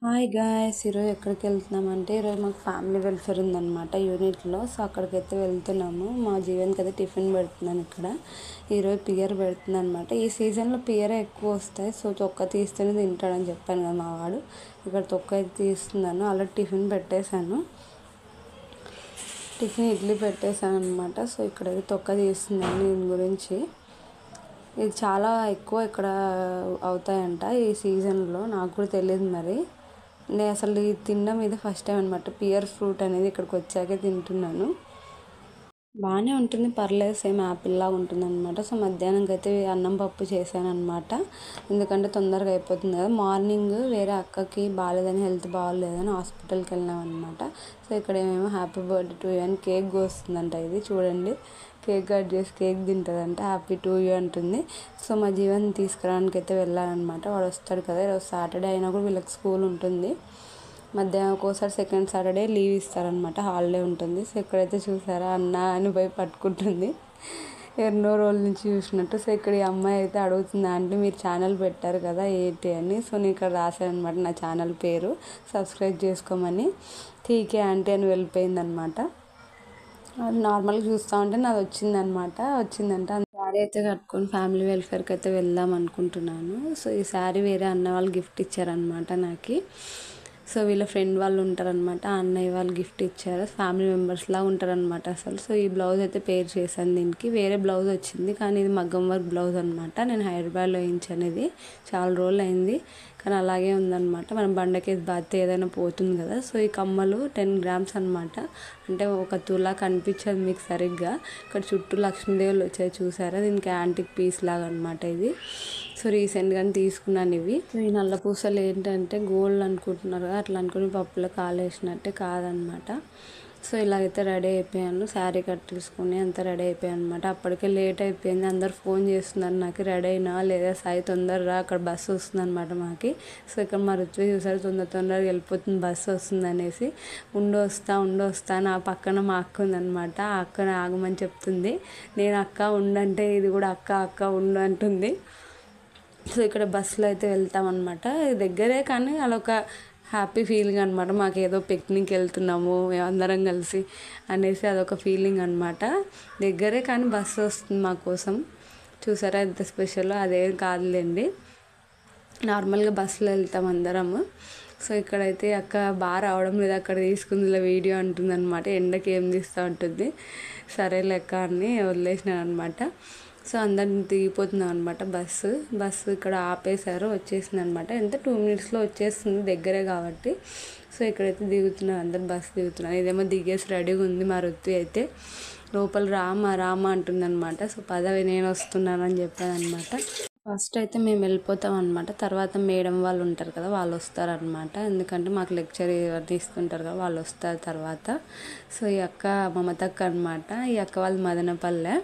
Hi guys, ఈరోజు ఎక్కడికి వెళ్తున్నామంటే ఈరోజు మాకు ఫ్యామిలీ వెల్ఫేర్ ఉందన్నమాట యూనిట్లో. సో అక్కడికైతే వెళ్తున్నాము. మా జీవన్కి అయితే టిఫిన్ పెడుతున్నాను ఇక్కడ. ఈరోజు పియర్ పెడుతుంది అనమాట. ఈ సీజన్లో పియరే ఎక్కువ వస్తాయి. సో తొక్క తీస్తేనే తింటాడని చెప్పాను కదా మా వాడు. ఇక్కడ తొక్క అయితే తీస్తున్నాను. అలా టిఫిన్ పెట్టేశాను. టిఫిన్ ఇడ్లీ పెట్టేశాను అనమాట. సో ఇక్కడైతే తొక్క తీస్తున్నాను. దీని గురించి ఇది చాలా ఎక్కువ ఇక్కడ అవుతాయంట ఈ సీజన్లో. నాకు కూడా తెలియదు మరి. నేను అసలు ఇది తినడం ఇది ఫస్ట్ టైం అనమాట. పియర్ ఫ్రూట్ అనేది ఇక్కడికి వచ్చాకే తింటున్నాను. బాగానే ఉంటుంది, పర్లేదు, సేమ్ యాపిల్ లాగా ఉంటుంది అనమాట. సో మధ్యాహ్నంకి అయితే అన్నం పప్పు చేశాను అనమాట. ఎందుకంటే తొందరగా అయిపోతుంది కదా. మార్నింగ్ వేరే అక్కకి బాగాలేదని, హెల్త్ బాగాలేదని హాస్పిటల్కి వెళ్ళినాం అనమాట. సో ఇక్కడ ఏమేమో హ్యాపీ బర్త్డే టు యూ అని కేక్ కోస్తుందంట. ఇది చూడండి, కేక్ కట్ చేసి కేక్ తింటుందంట. హ్యాపీ టు యూ అంటుంది. సో మా జీవన్ తీసుకురావడానికి అయితే వెళ్ళాలన్నమాట. వాడు వస్తాడు కదా, ఈరోజు సాటర్డే అయినా కూడా వీళ్ళకి స్కూల్ ఉంటుంది. మధ్యాహ్నం ఒక్కోసారి సెకండ్ సాటర్డే లీవ్ ఇస్తారనమాట, హాలిడే ఉంటుంది. సో ఇక్కడైతే చూసారా, అన్న అని పోయి పట్టుకుంటుంది, ఎన్నో రోజుల నుంచి చూసినట్టు. సో ఇక్కడ ఈ అమ్మాయి అయితే అడుగుతుంది, అంటే మీరు ఛానల్ పెట్టారు కదా ఏంటి అని. సో నేను ఇక్కడ రాశాను అనమాట నా ఛానల్ పేరు, సబ్స్క్రైబ్ చేసుకోమని. ఠీకే ఆంటీ అని వెళ్ళిపోయిందనమాట. అది నార్మల్గా చూస్తూ ఉంటే నాది వచ్చిందంట. శారీ అయితే కట్టుకొని ఫ్యామిలీ వెల్ఫేర్కి అయితే వెళ్దాం అనుకుంటున్నాను. సో ఈ శారీ వేరే అన్న వాళ్ళు గిఫ్ట్ ఇచ్చారనమాట నాకు. సో వీళ్ళ ఫ్రెండ్ వాళ్ళు ఉంటారనమాట, ఆ అన్నయ్య వాళ్ళు గిఫ్ట్ ఇచ్చారు. ఫ్యామిలీ మెంబర్స్లా ఉంటారనమాట అసలు. సో ఈ బ్లౌజ్ అయితే పేర్ చేశాను. దీనికి వేరే బ్లౌజ్ వచ్చింది, కానీ ఇది మగ్గం వర్క్ బ్లౌజ్ అనమాట. నేను హైదరాబాద్లో వేయించాను. ఇది చాలా రోజులు అయింది, కానీ అలాగే ఉందన్నమాట. మనం బండకేసి బాధ్యత ఏదైనా పోతుంది కదా. సో ఈ కమ్మలు 10 grams అనమాట. అంటే ఒక తులా కనిపించదు మీకు సరిగ్గా. ఇక్కడ చుట్టూ లక్ష్మీదేవులు వచ్చాయి చూసారా. దీనికి యాంటిక్ పీస్ లాగా అనమాట ఇది. సో రీసెంట్గానే తీసుకున్నాను ఇవి. సో ఈ నల్ల పూసలు ఏంటంటే గోల్డ్ అనుకుంటున్నారు కదా, అట్లా అనుకుని పప్పులో కాలేసినట్టే కాదనమాట. సో ఇలాగైతే రెడీ అయిపోయాను. శారీ కట్టేసుకుని అంతా రెడీ అయిపోయాను అనమాట. అప్పటికే లేట్ అయిపోయింది. అందరు ఫోన్ చేస్తున్నారు నాకు, రెడీ అయినా లేదా సాయి తొందరగా, అక్కడ బస్సు వస్తుంది అనమాట మాకి. సో ఇక్కడ మా ఋత్వి చూసారు, తొందరగా వెళ్ళిపోతుంది బస్సు వస్తుంది అనేసి. ఉండొస్తా నా పక్కన మా అక్క ఉందనమాట. ఆ అక్కని ఆగమని చెప్తుంది. నేను అక్క ఉండంటే ఇది కూడా అక్క ఉండు అంటుంది. సో ఇక్కడ బస్సులో అయితే వెళ్తామన్నమాట. దగ్గరే కానీ అలా ఒక హ్యాపీ ఫీలింగ్ అనమాట. మాకు ఏదో పిక్నిక్ వెళ్తున్నాము అందరం కలిసి అనేసి అదొక ఫీలింగ్ అనమాట. దగ్గరే కానీ బస్సు వస్తుంది మా కోసం. చూసారా ఎంత స్పెషల్. అదేం కాదులేండి, నార్మల్గా బస్సులో వెళ్తాం అందరము. సో ఇక్కడైతే అక్క బాగా రావడం లేదు, అక్కడ తీసుకుందిలే వీడియో అంటుంది అనమాట. ఎండకి ఏం తీస్తూ ఉంటుంది. సరే లెక్క అని వదిలేసినాను అనమాట. సో అందరిని దిగిపోతున్నాం అనమాట. బస్సు ఇక్కడ ఆపేశారు, వచ్చేసింది అనమాట. ఎంత 2 minutesలో వచ్చేస్తుంది, దగ్గరే కాబట్టి. సో ఇక్కడైతే దిగుతున్నాం, అందరు బస్సు దిగుతున్నాను. ఇదేమో దిగేసి రెడీగా ఉంది. మా ఋత్వి అయితే లోపల రామా అంటుందన్నమాట. సో పదవి నేను వస్తున్నానని చెప్పాను అనమాట. ఫస్ట్ అయితే మేము వెళ్ళిపోతాం అనమాట. తర్వాత మేడం వాళ్ళు ఉంటారు కదా, వాళ్ళు వస్తారనమాట. ఎందుకంటే మాకు లెక్చర్ తీసుకుంటారు కదా, వాళ్ళు వస్తారు తర్వాత. సో ఈ అక్క మమతక్క అనమాట. ఈ అక్క వాళ్ళు మదనపల్లె.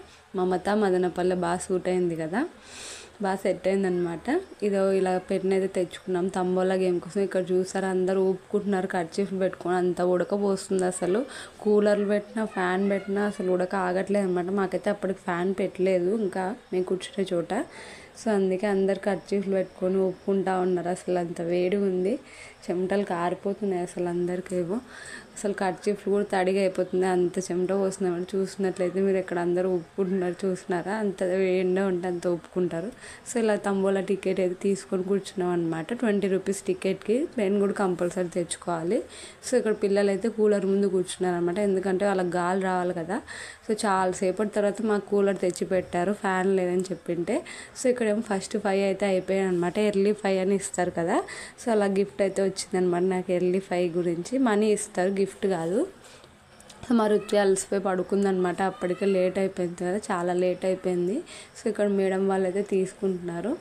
మదనపల్లె బాగా సూట్ అయింది కదా, బాగా సెట్ అయిందనమాట. ఇదో ఇలా పెన్ అయితే తెచ్చుకున్నాం తంబోలా గేమ్ కోసం. ఇక్కడ చూసారా అందరూ ఊపుకుంటున్నారు కర్చీఫ్లు పెట్టుకొని. అంత ఉడకపోస్తుంది అసలు. కూలర్లు పెట్టినా ఫ్యాన్ పెట్టినా అసలు ఉడక ఆగట్లేదు అనమాట. మాకైతే అప్పటికి ఫ్యాన్ పెట్టలేదు ఇంకా మేము కూర్చునే చోట. సో అందుకే అందరు కర్చీఫ్లు పెట్టుకొని ఊపుకుంటూ ఉన్నారు. అసలు అంత వేడిగా ఉంది, చెమటలు కారిపోతున్నాయి అసలు అందరికేమో. అసలు కర్చీఫ్లు కూడా తడిగా అయిపోతుంది, అంత చెమట పోస్తున్నామని. చూసినట్లయితే మీరు ఇక్కడ అందరూ ఊపుకుంటున్నారు, చూసినారా, అంత ఎండ ఉంటే అంత ఊపుకుంటారు. సో ఇలా తంబోలా టికెట్ అయితే తీసుకొని కూర్చున్నాం అనమాట. 20 rupees టికెట్కి. పెన్ కూడా కంపల్సరీ తెచ్చుకోవాలి. సో ఇక్కడ పిల్లలు అయితే కూలర్ ముందు కూర్చున్నారు అనమాట, ఎందుకంటే వాళ్ళకి గాలి రావాలి కదా. సో చాలాసేపటి తర్వాత మాకు కూలర్ తెచ్చి పెట్టారు, ఫ్యాన్ లేదని చెప్పింటే. సో ఇక్కడేమో ఫస్ట్ 5 అయితే అయిపోయాయి అనమాట. ఎర్లీ 5 అని ఇస్తారు కదా. సో అలా గిఫ్ట్ అయితే వచ్చిందనమాట నాకు. ఎర్లీ 5 గురించి మనీ ఇస్తారు, గిఫ్ట్ కాదు. సో మా ఋత్వి అలసిపోయి పడుకుందనమాట. అప్పటికే లేట్ అయిపోయింది కదా, చాలా లేట్ అయిపోయింది. సో ఇక్కడ మేడం వాళ్ళు అయితే తీసుకుంటున్నారు.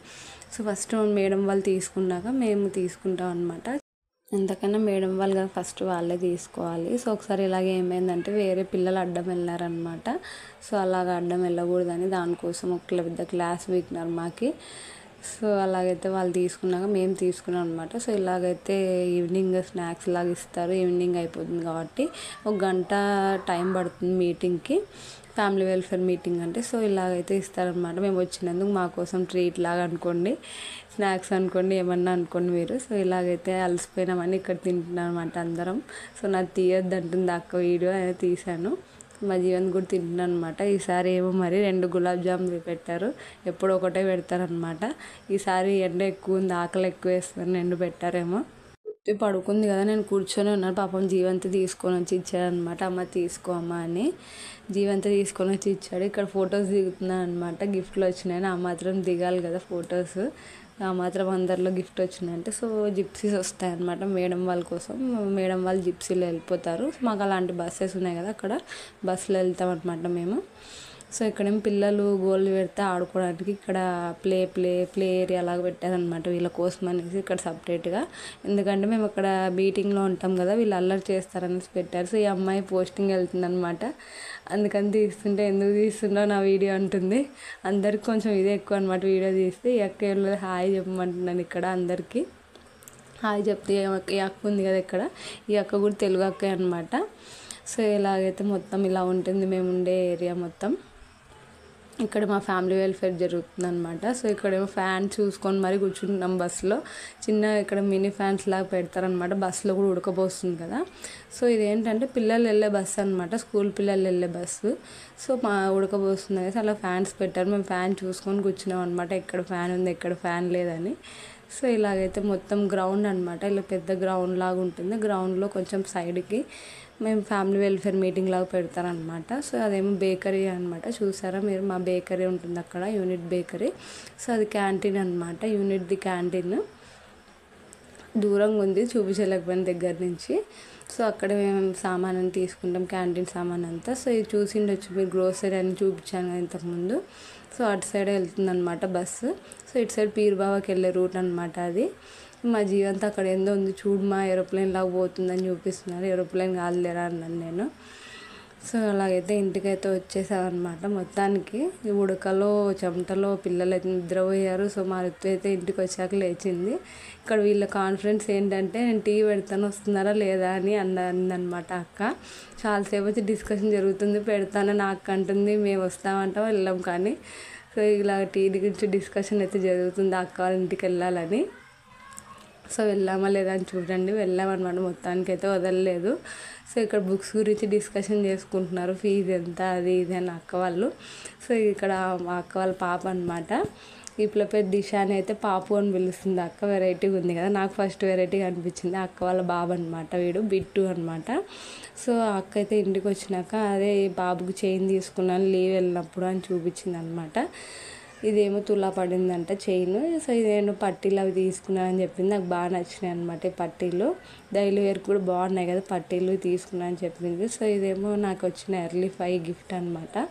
సో ఫస్ట్ మేడం వాళ్ళు తీసుకున్నాక మేము తీసుకుంటాం అనమాట. ఎంతకన్నా మేడం వాళ్ళు కదా ఫస్ట్ వాళ్ళే తీసుకోవాలి. సో ఒకసారి ఇలాగ ఏమైందంటే వేరే పిల్లలు అడ్డం వెళ్ళారనమాట. సో అలాగ అడ్డం వెళ్ళకూడదని దానికోసం ఒక పెద్ద క్లాస్ వీక్నారు మాకి. సో అలాగైతే వాళ్ళు తీసుకున్నాక మేము తీసుకున్నాం అనమాట. సో ఇలాగైతే ఈవినింగ్ స్నాక్స్ లాగా ఇస్తారు. ఈవినింగ్ అయిపోతుంది కాబట్టి 1 గంట టైం పడుతుంది మీటింగ్కి. ఫ్యామిలీ వెల్ఫేర్ మీటింగ్ అంటే. సో ఇలాగైతే ఇస్తారనమాట. మేము వచ్చినందుకు మా కోసం ట్రీట్ లాగా అనుకోండి, స్నాక్స్ అనుకోండి, ఏమన్నా అనుకోండి మీరు. సో ఇలాగైతే అలసిపోయినామని ఇక్కడ తింటున్నాం అనమాట అందరం. సో నాకు తీయొద్దు అంటుంది అక్క, వీడియో అనేది తీశాను. మా జీవన్ కూడా తింటున్నాను అనమాట. ఈసారి ఏమో మరి 2 గులాబ్ జాములు పెట్టారు, ఎప్పుడు ఒకటే పెడతారనమాట. ఈసారి ఎండ ఎక్కువ ఉంది, ఆకలి ఎక్కువ వేస్తుంది, 2 పెట్టారేమో. పడుకుంది కదా, నేను కూర్చొని ఉన్నాను. పాపం జీవంతి తీసుకొని వచ్చి ఇచ్చాడనమాట. అమ్మ తీసుకో అమ్మ అని జీవంతి తీసుకొని వచ్చి ఇచ్చాడు. ఇక్కడ ఫొటోస్ దిగుతున్నాను అనమాట. గిఫ్ట్లు వచ్చినాయని ఆ మాత్రం దిగాలి కదా ఫొటోస్, ఆ మాత్రం అందరిలో గిఫ్ట్ వచ్చినాయంటే. సో జిప్సీస్ వస్తాయన్నమాట మేడం వాళ్ళ కోసం. మేడం వాళ్ళు జిప్సీలో వెళ్ళిపోతారు. మాకు అలాంటి బస్సెస్ ఉన్నాయి కదా, అక్కడ బస్సులో వెళ్తాం అనమాట మేము. సో ఇక్కడేమో పిల్లలు గోళ్ళు పెడితే ఆడుకోవడానికి ఇక్కడ ప్లే ఏరియా లాగా పెట్టారనమాట వీళ్ళ కోసం అనేసి ఇక్కడ సపరేట్గా. ఎందుకంటే మేము అక్కడ మీటింగ్లో ఉంటాం కదా, వీళ్ళు అల్లరి చేస్తారనేసి పెట్టారు. సో ఈ అమ్మాయి పోస్టింగ్ వెళ్తుందనమాట. అందుకని తీస్తుంటే ఎందుకు తీస్తుండో నా వీడియో అంటుంది. అందరికి కొంచెం ఇదే ఎక్కువ అనమాట వీడియో తీస్తే. ఈ అక్క ఏమో హాయ్ చెప్పమంటున్నాను ఇక్కడ అందరికీ. హాయ్ చెప్తే ఈ అక్క ఉంది కదా ఇక్కడ, ఈ అక్క కూడా తెలుగు అక్క అనమాట. సో ఇలాగైతే మొత్తం ఇలా ఉంటుంది మేము ఉండే ఏరియా మొత్తం. ఇక్కడ మా ఫ్యామిలీ వెల్ఫేర్ జరుగుతుంది అనమాట. సో ఇక్కడేమో ఫ్యాన్ చూసుకొని మరి కూర్చుంటున్నాం బస్సులో. చిన్న ఇక్కడ మినీ ఫ్యాన్స్ లాగా పెడతారనమాట. బస్సులో కూడా ఉడకపోస్తుంది కదా. సో ఇదేంటంటే పిల్లలు వెళ్ళే బస్సు అనమాట, స్కూల్ పిల్లలు వెళ్ళే బస్సు. సో మా ఉడకపోస్తుంది అనేసి అలా ఫ్యాన్స్ పెట్టారు. మేము ఫ్యాన్ చూసుకొని కూర్చున్నాం అనమాట, ఎక్కడ ఫ్యాన్ ఉంది ఎక్కడ ఫ్యాన్ లేదని. సో ఇలాగైతే మొత్తం గ్రౌండ్ అనమాట, ఇలా పెద్ద గ్రౌండ్ లాగా ఉంటుంది. గ్రౌండ్లో కొంచెం సైడ్కి మేము ఫ్యామిలీ వెల్ఫేర్ మీటింగ్ లాగా పెడతారనమాట. సో అదేమో బేకరీ అనమాట, చూసారా మీరు, మా బేకరీ ఉంటుంది అక్కడ, యూనిట్ బేకరీ. సో అది క్యాంటీన్ అనమాట, యూనిట్ది క్యాంటీన్. దూరంగా ఉంది చూపించలేకపోయిన దగ్గర నుంచి. సో అక్కడ మేము సామాన్ తీసుకుంటాం, క్యాంటీన్ సామాన్ అంతా. సో ఇది చూసిండొచ్చు మీరు, గ్రోసరీ అని చూపించాను ఇంతకుముందు. సో అటు సైడ్ వెళ్తుందనమాట బస్సు. సో ఇటు సైడ్ పీర్బావాకి వెళ్ళే రూట్ అనమాట అది. మా జీవంతా అక్కడ ఏందో ఉంది చూడు, మా ఏరోప్లేన్ లాగా పోతుందని చూపిస్తున్నారు. ఏరోప్లేన్ కాదులేరా అన్నాను నేను. సో అలాగైతే ఇంటికైతే వచ్చేసామన్నమాట. మొత్తానికి ఈ ఉడకలో చెమటలో పిల్లలు అయితే నిద్రపోయారు. సో మా ఋతు అయితే ఇంటికి వచ్చాక లేచింది. ఇక్కడ వీళ్ళ కాన్ఫరెన్స్ ఏంటంటే నేను టీ పెడతాను వస్తున్నారా లేదా అని అందనమాట అక్క. చాలాసేపు వచ్చి డిస్కషన్ జరుగుతుంది, పెడతానని అక్క అంటుంది, మేము వస్తామంటాం వెళ్ళాం కానీ. సో ఇలా టీ గురించి డిస్కషన్ అయితే జరుగుతుంది, అక్క వాళ్ళ ఇంటికి వెళ్ళాలని. సో వెళ్ళామా లేదా అని చూడండి, వెళ్ళామన్నమాట. మొత్తానికి అయితే వదలలేదు. సో ఇక్కడ బుక్స్ గురించి డిస్కషన్ చేసుకుంటున్నారు, ఫీజు ఎంత అది ఇది అని అక్క వాళ్ళు. సో ఇక్కడ మా అక్క వాళ్ళ పాప అనమాట. ఈ పిల్ల దిశ అని అయితే పాపు అని పిలుస్తుంది అక్క. వెరైటీగా ఉంది కదా, నాకు ఫస్ట్ వెరైటీగా అనిపించింది. అక్క వాళ్ళ బాబు అనమాట, వీడు బిట్టు అనమాట. సో అక్క అయితే ఇంటికి వచ్చినాక అదే బాబుకి చైన్ తీసుకున్నాను లీవ్ వెళ్ళినప్పుడు అని చూపించింది అనమాట. ఇదేమో తులా పడిందంట చైన్. సో ఇదేమో పట్టీలు అవి తీసుకున్నాను అని చెప్పింది. నాకు బాగా నచ్చినాయి అనమాట ఈ పట్టీలు, డైలీ వేర్ కూడా బాగున్నాయి కదా పట్టీలు తీసుకున్నా అని చెప్పింది. సో ఇదేమో నాకు వచ్చిన ఎర్లీ 5 గిఫ్ట్ అనమాట.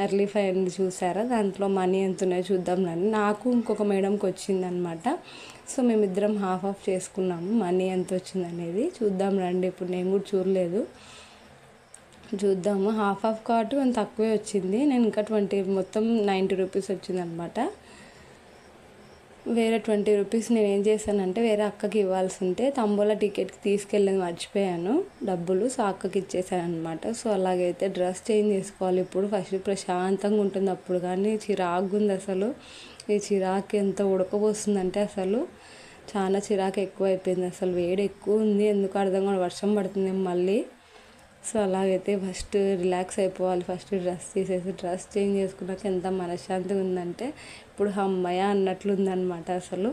ఎర్లీ 5 చూసారా, దాంట్లో మనీ ఎంత ఉన్నాయో చూద్దాం రండి. నాకు ఇంకొక మేడంకి వచ్చిందనమాట. సో మేమిద్దరం హాఫ్ చేసుకున్నాము, మనీ ఎంత వచ్చింది అనేది చూద్దాం రండి. ఇప్పుడు నేను కూడా చూడలేదు, చూద్దాము. హాఫ్ కాబట్టి కొంచెం తక్కువే వచ్చింది. నేను ఇంకా 20 మొత్తం 90 రూపీస్ వచ్చింది అనమాట. వేరే 20 రూపీస్ నేను ఏం చేశానంటే వేరే అక్కకి ఇవ్వాల్సి ఉంటే తంబోలా టికెట్కి తీసుకెళ్ళి మర్చిపోయాను డబ్బులు. సో అక్కకి ఇచ్చేసాను అనమాట. సో అలాగైతే డ్రెస్ చేంజ్ చేసుకోవాలి ఇప్పుడు. ఫస్ట్ ప్రశాంతంగా ఉంటుంది అప్పుడు, కానీ చిరాకు ఉంది అసలు. ఈ చిరాకు ఎంత ఉడకపోస్తుందంటే అసలు చాలా చిరాకు ఎక్కువ అయిపోయింది. అసలు వేడి ఎక్కువ ఉంది, ఎందుకు అర్థం కాదు. వర్షం పడుతుంది మళ్ళీ. సో అలాగైతే ఫస్ట్ రిలాక్స్ అయిపోవాలి. ఫస్ట్ డ్రెస్ తీసేసి డ్రెస్ చేంజ్ చేసుకున్నాక ఎంత మనశ్శాంతిగా ఉందంటే ఇప్పుడు అమ్మయ్య అన్నట్లుందనమాట. అసలు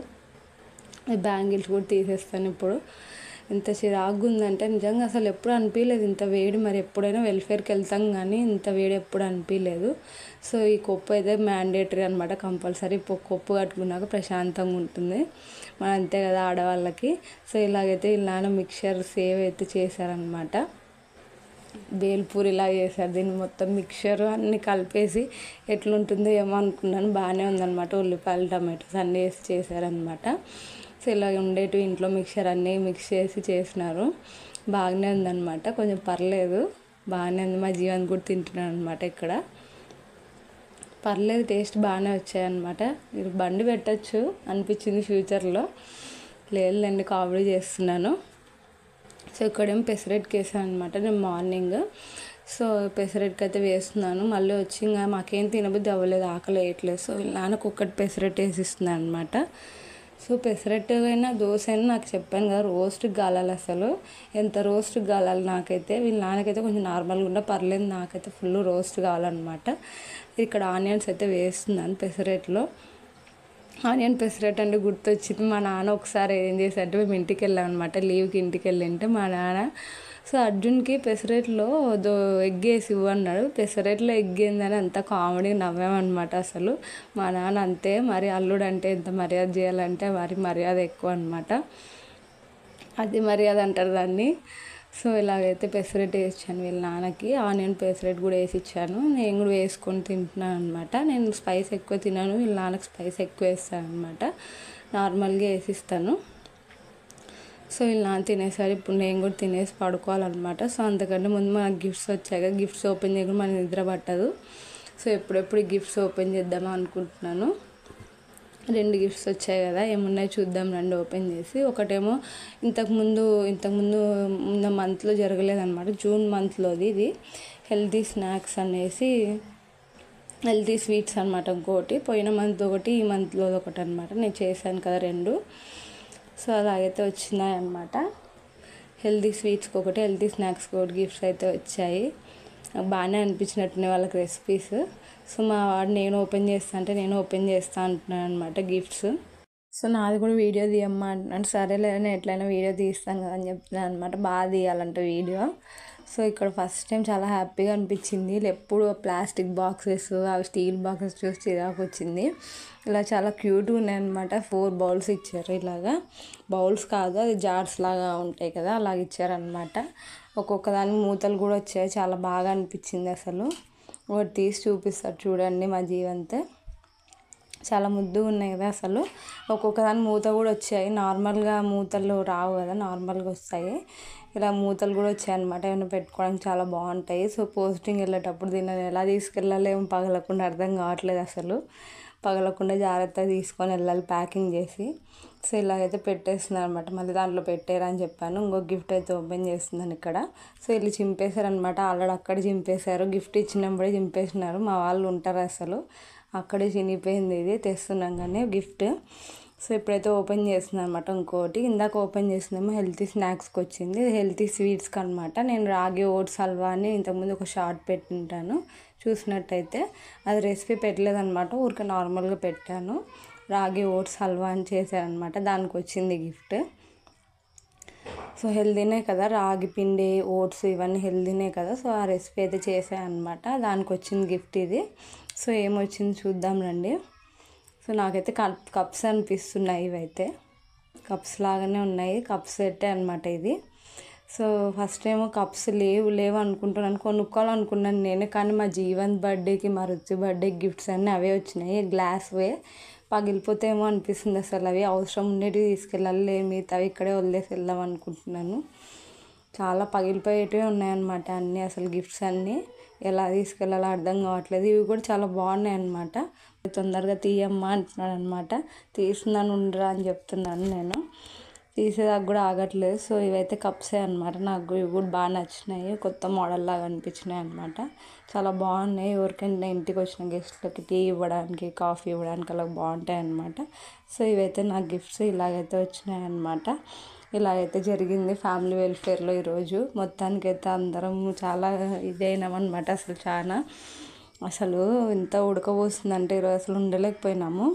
ఈ బ్యాంగిల్స్ కూడా తీసేస్తాను ఇప్పుడు. ఎంత చిరాకు ఉందంటే నిజంగా అసలు ఎప్పుడు అనిపించలేదు ఇంత వేడి. మరి ఎప్పుడైనా వెల్ఫేర్కి వెళ్తాం కానీ ఇంత వేడి ఎప్పుడు అనిపించలేదు. సో ఈ కొప్పు అయితే మ్యాండేటరీ అనమాట, కంపల్సరీ కొప్పు కట్టుకున్నాక ప్రశాంతంగా ఉంటుంది. మన అంతే కదా ఆడవాళ్ళకి. సో ఇలాగైతే ఇలా మిక్చర్ సేవ్ అయితే చేశారనమాట. బేల్పూరిలా చేశారు దీన్ని, మొత్తం మిక్చర్ అన్నీ కలిపేసి ఎట్లుంటుందో ఏమో అనుకున్నాను. బాగానే ఉందన్నమాట. ఉల్లిపాయలు టమాటోస్ అన్నీ వేసి చేశారనమాట. సో ఇలా ఉండేటివి ఇంట్లో మిక్చర్ అన్నీ మిక్స్ చేసి చేసినారు. బాగానే ఉందన్నమాట, కొంచెం పర్లేదు, బాగానే ఉంది. మా జీవన్ కూడా తింటున్నాను అనమాట ఇక్కడ. పర్లేదు, టేస్ట్ బాగానే వచ్చాయన్నమాట. మీరు బండి పెట్టచ్చు అనిపించింది ఫ్యూచర్లో, లేదులేండి కామెడీ చేస్తున్నాను. సో ఇక్కడేమో పెసరెట్ కేసాను అనమాట నేను మార్నింగ్. సో పెసరట్టుకి అయితే వేస్తున్నాను. మళ్ళీ వచ్చి ఇంకా మాకేం తినబుద్ధి అవ్వలేదు, ఆకలి వేయట్లేదు. సో నాన్నకు ఒక్కటి పెసరట్టు వేసిస్తున్నాను అనమాట. సో పెసరట్టు అయినా దోశ అయినా నాకు చెప్పాను కదా రోస్ట్కి గాలాలి, అసలు ఎంత రోస్ట్కి గాలాలి నాకైతే. వీళ్ళ నాన్నకైతే కొంచెం నార్మల్గా ఉండే పర్లేదు, నాకైతే ఫుల్ రోస్ట్ కావాలన్నమాట. ఇక్కడ ఆనియన్స్ అయితే వేస్తున్నాను పెసరట్టులో. ఆనియన్ పెసరట్టు అంటే గుర్తొచ్చింది, మా నాన్న ఒకసారి ఏం చేశారంటే మేము ఇంటికి వెళ్ళాం అనమాట, లీవ్కి ఇంటికి వెళ్ళింటే మా నాన్న సో అర్జున్కి పెసరట్లో ఎగ్ వేసి ఇవ్వన్నాడు. పెసరట్లో ఎగ్ ఏందని అంత కామెడీ నవ్వామన్నమాట. అసలు మా నాన్న అంతే, మరి అల్లుడు అంటే ఎంత మర్యాద చేయాలంటే మరి మర్యాద ఎక్కువ అనమాట, అది మర్యాద అంటారు దాన్ని. సో ఇలాగైతే పెసరట్టు వేసిచ్చాను వీళ్ళ నాన్నకి, ఆనియన్ పెసరట్టు కూడా వేసి ఇచ్చాను. నేను కూడా వేసుకొని తింటున్నాను అనమాట. నేను స్పైస్ ఎక్కువ తినాను, వీళ్ళ నాన్నకి స్పైస్ ఎక్కువ వేస్తాను అనమాట, నార్మల్గా వేసిస్తాను. సో వీళ్ళ నాన్న తినేసరి ఇప్పుడు నేను కూడా తినేసి పడుకోవాలన్నమాట. సో అంతకంటే ముందు మనకు గిఫ్ట్స్ వచ్చాయి కదా, గిఫ్ట్స్ ఓపెన్ చేయకుండా మనకి నిద్ర పట్టదు. సో ఎప్పుడెప్పుడు ఈ గిఫ్ట్స్ ఓపెన్ చేద్దామా అనుకుంటున్నాను. 2 గిఫ్ట్స్ వచ్చాయి కదా, ఏమున్నాయో చూద్దాం రండి ఓపెన్ చేసి. ఒకటేమో ఇంతకుముందు ముందు మంత్లో జరగలేదన్నమాట, జూన్ మంత్లోది. ఇది హెల్తీ స్నాక్స్ అనేసి హెల్తీ స్వీట్స్ అనమాట. ఇంకోటి పోయిన మంత్ ఒకటి, ఈ మంత్లో ఒకటి అనమాట. నేను చేశాను కదా 2. సో అలాగైతే వచ్చినాయి అన్నమాట. హెల్తీ స్వీట్స్కి ఒకటి, హెల్తీ స్నాక్స్కి ఒకటి గిఫ్ట్స్ అయితే వచ్చాయి. బాగానే అనిపించినట్టున్నాయి వాళ్ళకి రెసిపీస్. సో మా వాడు నేను ఓపెన్ చేస్తా అంటున్నాను అనమాట గిఫ్ట్స్. సో నాది కూడా వీడియో తీయమ్మా అంటున్నాను. సరేలే నేను ఎట్లయినా వీడియో తీస్తాను కదా అని చెప్తున్నాను అనమాట. బాగా తీయాలంటే వీడియో. సో ఇక్కడ ఫస్ట్ టైం చాలా హ్యాపీగా అనిపించింది. ఎప్పుడు ప్లాస్టిక్ బాక్సెస్, అవి స్టీల్ బాక్సెస్ చూసి చిరాకు వచ్చింది. ఇలా చాలా క్యూట్గా ఉన్నాయన్నమాట. 4 బౌల్స్ ఇచ్చారు, ఇలాగా బౌల్స్ కాదు అది జార్స్ లాగా ఉంటాయి కదా, అలాగ ఇచ్చారనమాట. ఒక్కొక్క దానికి మూతలు కూడా వచ్చాయి, చాలా బాగా అనిపించింది అసలు. ఒకటి తీసి చూపిస్తారు చూడండి, మా జీవంతే చాలా ముద్దుగా ఉన్నాయి కదా అసలు. ఒక్కొక్క దాని మూత కూడా వచ్చాయి, నార్మల్గా మూతలు రావు కదా, నార్మల్గా వస్తాయి. ఇలా మూతలు కూడా వచ్చాయి అనమాట, ఏమైనా పెట్టుకోవడానికి చాలా బాగుంటాయి. సో పోస్టింగ్ వెళ్ళేటప్పుడు దీన్ని ఎలా తీసుకెళ్ళాలి ఏమో పగలకుండా అర్థం కావట్లేదు అసలు. పగలకుండా జాగ్రత్తగా తీసుకొని వెళ్ళాలి ప్యాకింగ్ చేసి. సో ఇలాగైతే పెట్టేస్తున్నారు అనమాట, మళ్ళీ దాంట్లో పెట్టారని చెప్పాను. ఇంకొక గిఫ్ట్ అయితే ఓపెన్ చేస్తున్నాను ఇక్కడ. సో వీళ్ళు చింపేశారు అనమాట, ఆల్రెడీ అక్కడ చింపేశారు, గిఫ్ట్ ఇచ్చినప్పుడే చింపేసినారు. మా వాళ్ళు ఉంటారు అసలు, అక్కడే చినిగిపోయింది ఇది తెస్తున్నాం కానీ గిఫ్ట్. సో ఇప్పుడైతే ఓపెన్ చేస్తున్నాను అనమాట. ఇంకోటి ఇందాక ఓపెన్ చేసిందేమో హెల్తీ స్నాక్స్కి వచ్చింది, హెల్తీ స్వీట్స్కి అనమాట. నేను రాగి ఓట్స్ హల్వా అని ఇంతకుముందు ఒక షార్ట్ పెట్టింటాను చూసినట్టయితే, అది రెసిపీ పెట్టలేదన్నమాట, ఊరికే నార్మల్గా పెట్టాను. రాగి ఓట్స్ హల్వా అని చేశారనమాట, దానికి వచ్చింది గిఫ్ట్. సో హెల్దీనే కదా, రాగి పిండి ఓట్స్ ఇవన్నీ హెల్దీనే కదా. సో ఆ రెసిపీ అయితే చేశాను అనమాట, దానికి వచ్చింది గిఫ్ట్ ఇది. సో ఏమొచ్చింది చూద్దాం రండి. సో నాకైతే కప్స్ అనిపిస్తున్నాయి, ఇవైతే కప్స్ లాగానే ఉన్నాయి, కప్స్ సెట్టే అనమాట ఇది. సో ఫస్ట్ ఏమో కప్స్ లేవు అనుకుంటున్నాను, కొనుక్కోవాలనుకున్నాను నేను. కానీ మా జీవన్ బర్త్డేకి, మా రుచి బర్త్డేకి గిఫ్ట్స్ అన్నీ అవే వచ్చినాయి, గ్లాస్వే. పగిలిపోతేమో అనిపిస్తుంది అసలు, అవి అవసరం ఉండేటివి తీసుకెళ్ళాలి, మిగతావి ఇక్కడే వదిలేసి వెళ్దాం అనుకుంటున్నాను. చాలా పగిలిపోయేటివే ఉన్నాయన్నమాట అన్నీ, అసలు గిఫ్ట్స్ అన్నీ ఎలా తీసుకెళ్ళాలో అర్థం కావట్లేదు. ఇవి కూడా చాలా బాగున్నాయి అన్నమాట. తొందరగా తీయమ్మా అంటున్నాడు అనమాట, తీస్తున్నాను ఉండరా అని చెప్తున్నాను నేను, తీసేదాకా కూడా ఆగట్లేదు. సో ఇవైతే కప్సే అనమాట, నాకు ఇవి కూడా బాగా నచ్చినాయి, కొత్త మోడల్ లాగా అనిపించినాయి అనమాట, చాలా బాగున్నాయి. ఎవరికైనా ఇంటికి వచ్చిన గెస్ట్లకి టీ ఇవ్వడానికి, కాఫీ ఇవ్వడానికి అలా బాగుంటాయి అనమాట. సో ఇవైతే నా గిఫ్ట్స్ ఇలాగైతే వచ్చినాయి అనమాట. ఇలాగైతే జరిగింది ఫ్యామిలీ వెల్ఫేర్లో ఈరోజు. మొత్తానికైతే అందరం చాలా ఇదైనామన్నమాట, అసలు ఎంత ఉడకపోస్తుందంటే ఈరోజు అసలు ఉండలేకపోయినాము.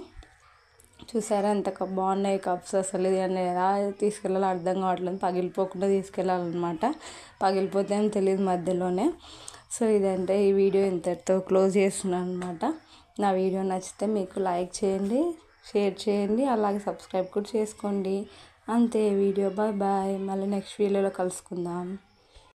చూసారా ఎంత బాగున్నాయి కప్స్, అసలు ఇది ఎలా తీసుకెళ్ళాలో అర్థం కావట్లేదు, పగిలిపోకుండా తీసుకెళ్ళాలన్నమాట, పగిలిపోతే ఏం తెలియదు మధ్యలోనే. సో ఇదంటే ఈ వీడియో ఇంతటితో క్లోజ్ చేస్తున్నాను అనమాట. నా వీడియో నచ్చితే మీకు లైక్ చేయండి, షేర్ చేయండి, అలాగే సబ్స్క్రైబ్ కూడా చేసుకోండి. అంతే వీడియో. బాయ్ బాయ్, మళ్ళీ నెక్స్ట్ వీడియోలో కలుసుకుందాం.